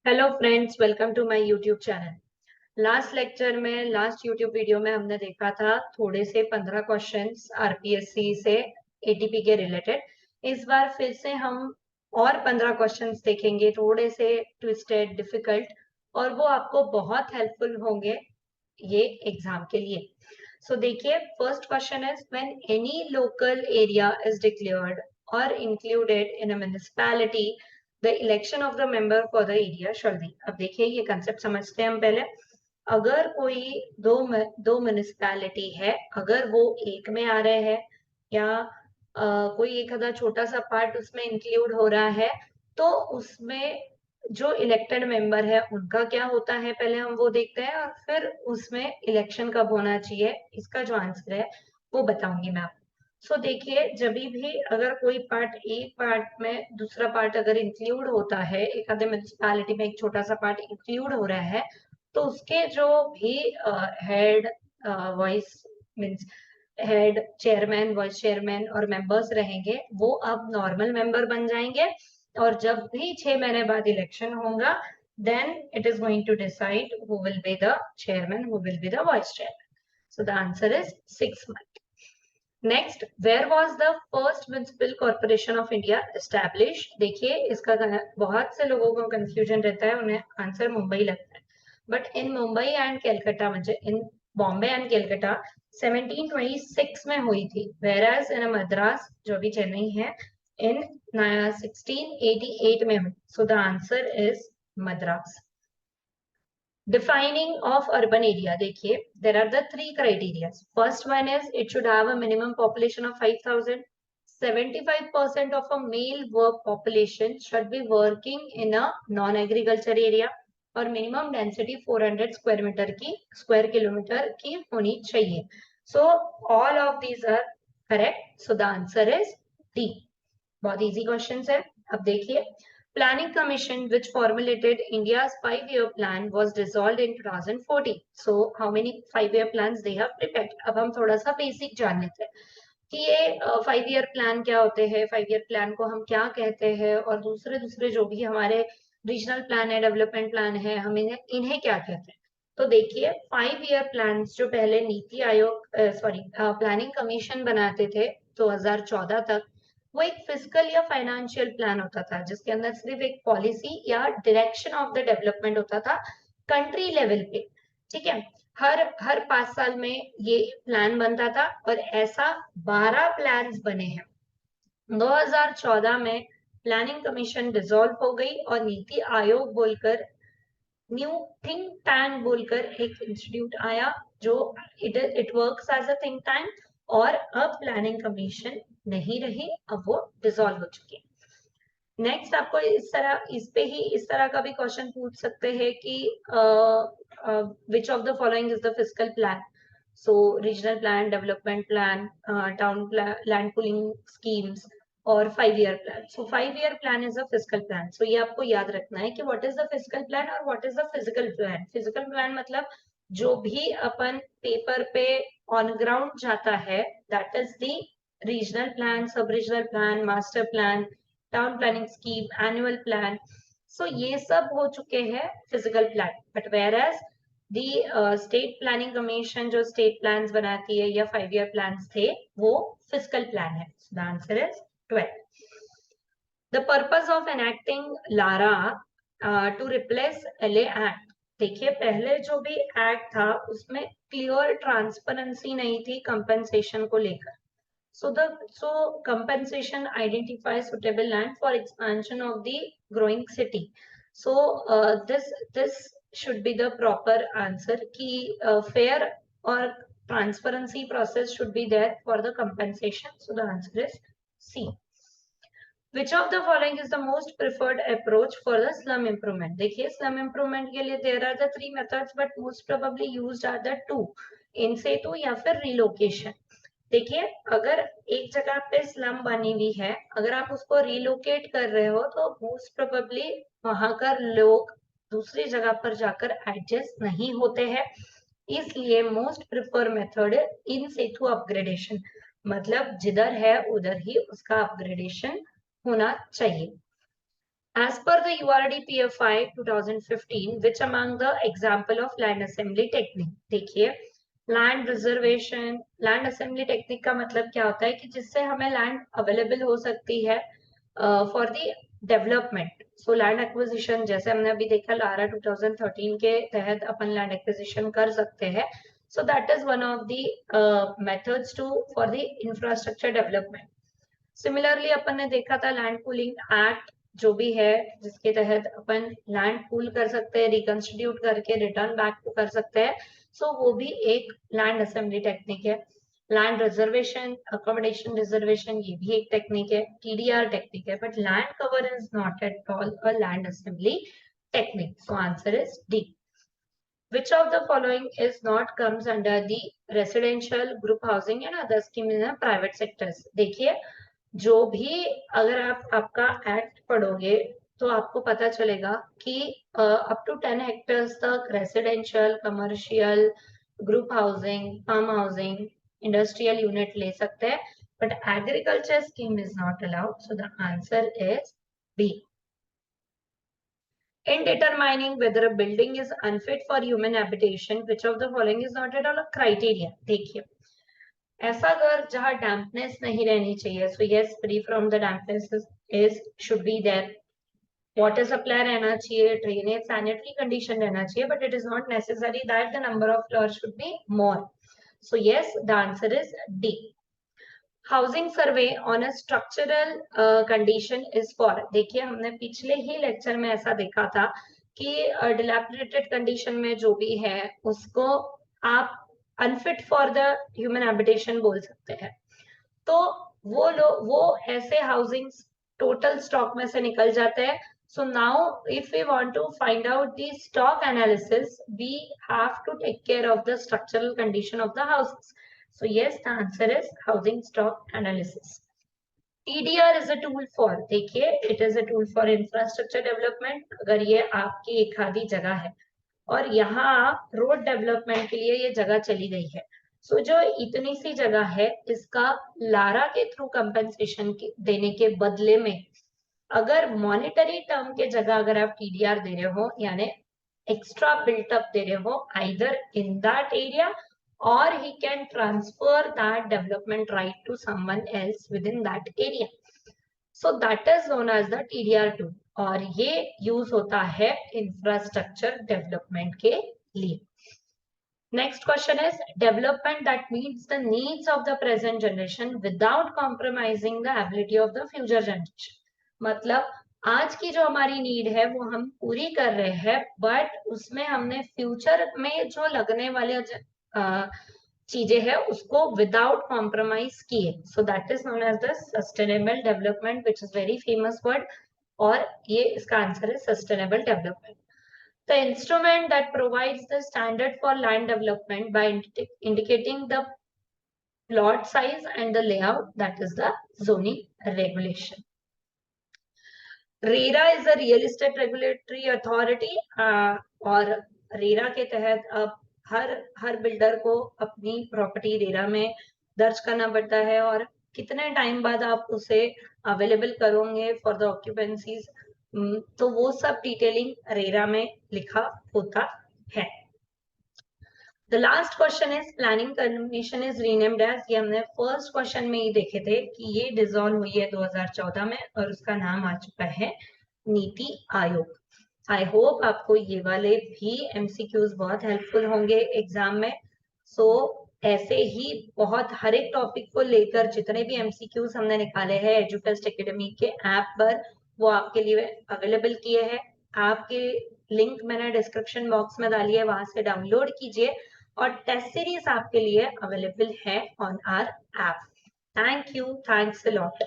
Hello friends, welcome to my YouTube channel. Last YouTube video में हमने देखा था थोड़े से 15 क्वेश्चंस आरपीएससी से एटीपी के रिलेटेड। इस बार फिर से हम और 15 क्वेश्चंस देखेंगे, थोड़े से ट्विस्टेड, डिफिकल्ट, और वो आपको बहुत हेल्पफुल होंगे ये एग्जाम के लिए। सो देखिए, first question is when any local area is declared और included in a municipality, the election of the member for the area shall be. अब देखिए, ये कंसेप्ट समझते हैं हम पहले। अगर कोई दो म्युनिसिपैलिटी है, अगर वो एक में आ रहे हैं या कोई एक आधा छोटा सा पार्ट उसमें इंक्लूड हो रहा है, तो उसमें जो इलेक्टेड मेंबर है उनका क्या होता है, पहले हम वो देखते हैं और फिर उसमें इलेक्शन कब होना चाहिए, इसका जो आंसर है वो बताऊंगी मैं आपको। सो देखिए, जब भी अगर कोई पार्ट, एक पार्ट में दूसरा पार्ट अगर इंक्लूड होता है, एक आधे म्यूनिसिपैलिटी में एक छोटा सा पार्ट इंक्लूड हो रहा है, तो उसके जो भी head, vice means head, chairman, vice chairman और मेंबर्स रहेंगे, वो अब नॉर्मल मेंबर बन जाएंगे। और जब भी 6 महीने बाद इलेक्शन होगा, then it is going to decide who will be the chairman, who will be the vice chairman. So the answer is 6 months. Next, where was the first municipal corporation of India establish. देखिए, इसका बहुत से लोगों को confusion रहता है, उन्हें answer Mumbai लगता है, but in Mumbai and Calcutta, म्हणजे इन बॉम्बे एंड कैलकाटा 1726 में हुई थी, वेराज इन मद्रास, जो भी चेन्नई है, इन 1688 में हुई। सो the answer is Madras. Defining of urban area, देखिए, there are the 3 criteria. First one is it should have a minimum population of 5,000. 75% of a male work population should be working in a non-agriculture area, और minimum density 400 square kilometre की होनी चाहिए। So all of these are correct, so the answer is D. बहुत easy question है। अब देखिए, planning commission which formulated India's 5-year plan was dissolved in 2014. So how many 5-year plans they have prepared? अब हम थोड़ा सा basic जान लेते हैं कि ये 5-year प्लान क्या होते हैं, 5-year प्लान को हम क्या कहते हैं, और दूसरे दूसरे जो भी हमारे रीजनल प्लान है, डेवलपमेंट प्लान है, हम इन्हें क्या कहते हैं। तो देखिए, 5-year प्लान्स जो पहले नीति आयोग, प्लानिंग कमीशन बनाते थे 2014 तक, वो एक फिजिकल या फाइनेंशियल प्लान होता था जिसके अंदर सिर्फ एक पॉलिसी या डायरेक्शन ऑफ द डेवलपमेंट होता था कंट्री लेवल पे। ठीक है, हर 5 साल में ये प्लान बनता था, और ऐसा 12 प्लान्स बने हैं। 2014 में प्लानिंग कमीशन डिसॉल्व हो गई और नीति आयोग बोलकर, न्यू थिंक टैंक बोलकर एक इंस्टीट्यूट आया, जो it works as a think tank, और अब प्लानिंग कमीशन नहीं रही, अब वो डिसॉल्व हो चुकी है। नेक्स्ट, आपको इस तरह का भी क्वेश्चन पूछ सकते हैं कि which of the following is the physical plan. So regional plan, development plan, town plan, land pooling schemes, और 5-year plan. So 5-year plan is a physical plan. So ये आपको याद रखना है कि what is the physical plan और what is the physical plan. Physical plan मतलब जो भी अपन पेपर पे ऑन ग्राउंड जाता है, that is the regional plan, sub regional plan, master plan, town planning scheme, annual plan. So ये सब हो चुके हैं physical plan. But whereas the state planning commission जो स्टेट प्लान्स बनाती है या 5-year प्लान्स थे, वो फिजिकल प्लान है। The answer is 12. The purpose of enacting LARR to replace LA act. देखिए, पहले जो भी एक्ट था उसमें क्लियर ट्रांसपेरेंसी नहीं थी कंपेंसेशन को लेकर। So compensation identifies suitable land for expansion of the growing city. So this should be the proper answer कि fair or transparency process should be there for the compensation. So the answer is C. Which of the following is the most preferred approach for the slum improvement? देखिए, slum improvement के लिए there are the 3 methods, but most probably used are the 2, in situ या फिर relocation. देखिए, अगर एक जगह पे स्लम बनी हुई है, अगर आप उसको रिलोकेट कर रहे हो, तो मोस्ट प्रोबेबली वहां का लोग दूसरी जगह पर जाकर एडजस्ट नहीं होते हैं, इसलिए मोस्ट प्रिफर मेथड है इन सितु अपग्रेडेशन। मतलब जिधर है उधर ही उसका अपग्रेडेशन होना चाहिए। As per the URDPFI 2015, which among the example of land assembly technique? देखिए, land reservation, land assembly technique का मतलब क्या होता है कि जिससे हमें लैंड अवेलेबल हो सकती है for the development. So land acquisition, जैसे हमने अभी देखा लारा 2013 के तहत अपन लैंड एक्विजिशन कर सकते हैं. So that is one of the methods to for the infrastructure development. Similarly अपन ने देखा था लैंड पूलिंग एक्ट, जो भी है जिसके तहत अपन लैंड पूल कर सकते हैं, रिकंस्टिट्यूट करके रिटर्न बैक कर सकते हैं. सो वो भी एक लैंड असेंबली टेक्निक है. लैंड रिजर्वेशन, अकोमोडेशन रिजर्वेशन, ये भी एक टेक्निक है, टीडीआर टेक्निक है. But land cover is not at all a land assembly technique. So answer is D. Which of the following is not comes under the residential, group housing and other scheme in the private sectors? देखिए, जो भी अगर आप आपका act पढ़ोगे तो आपको पता चलेगा कि अप टू 10 हेक्टर्स तक residential, commercial, group housing, farm housing, industrial unit ले सकते हैं. But agriculture scheme is not allowed. So the answer is B. In determining whether a building is unfit for human habitation, which of the following is not at all a criteria? देखिए, ऐसा घर जहाँ dampness नहीं रहनी चाहिए. So yes, free from the dampness is should be there. Water supply रहना चाहिए, drainage, sanitary condition रहना चाहिए, but it is not necessary that the number of floors should be more. So yes, the answer is D. Housing survey on a structural condition is for. देखिए, हमने पिछले ही lecture में ऐसा देखा था कि डिलैपिडेटेड कंडीशन में जो भी है उसको आप unfit for the human habitation बोल सकते हैं. तो वो ऐसे हाउसिंग टोटल स्टॉक में से निकल जाते हैं. So now if we want to find out the stock analysis, we have to take care of the structural condition of the houses. So yes, the answer is housing stock analysis. TDR is a tool for, देखिए, it is a tool for infrastructure development. अगर ये आपकी एक आधी जगह है और यहाँ रोड डेवलपमेंट के लिए ये जगह चली गई है, सो जो इतनी सी जगह है इसका लारा के थ्रू कंपेंसेशन देने के बदले में अगर मॉनिटरी टर्म के जगह अगर आप टीडीआर दे रहे हो, यानी एक्स्ट्रा बिल्टअप दे रहे हो either in that area, or he can transfer that development right to someone else within that area. So that is known as the TDR tool. और ये यूज होता है इंफ्रास्ट्रक्चर डेवलपमेंट के लिए. Next question is development that meets the needs of the present generation without compromising the ability of the future generation. मतलब आज की जो हमारी नीड है वो हम पूरी कर रहे हैं, बट उसमें हमने फ्यूचर में जो लगने वाले चीजें हैं उसको विदाउट कॉम्प्रोमाइज किए. So that is known as the sustainable development, which is very famous word, और ये इसका आंसर है sustainable development. The instrument that provides the standard for land development by indicating the plot size and the layout, that is the zoning regulation. RERA is a real estate regulatory authority, और RERA के तहत अब हर builder को अपनी property RERA में दर्ज करना पड़ता है और कितने टाइम बाद आप उसे अवेलेबल करोगे फॉर द ऑक्यूपेंसीज, तो वो सब डिटेलिंग रेरा में लिखा होता है. The last question is planning commission is renamed as. ये हमने फर्स्ट क्वेश्चन में ही देखे थे कि ये डिसॉल्व हुई है 2014 में और उसका नाम आ चुका है नीति आयोग. आई होप आपको ये वाले भी एमसीक्यूज बहुत हेल्पफुल होंगे एग्जाम में. सो ऐसे ही बहुत हर एक टॉपिक को लेकर जितने भी एमसीक्यूज हमने निकाले हैं एजुफेस्ट एकेडमी के ऐप पर, वो आपके लिए अवेलेबल किए हैं. आपके लिंक मैंने डिस्क्रिप्शन बॉक्स में डाली है, वहां से डाउनलोड कीजिए और टेस्ट सीरीज आपके लिए अवेलेबल है on our app. Thank you, thanks a lot.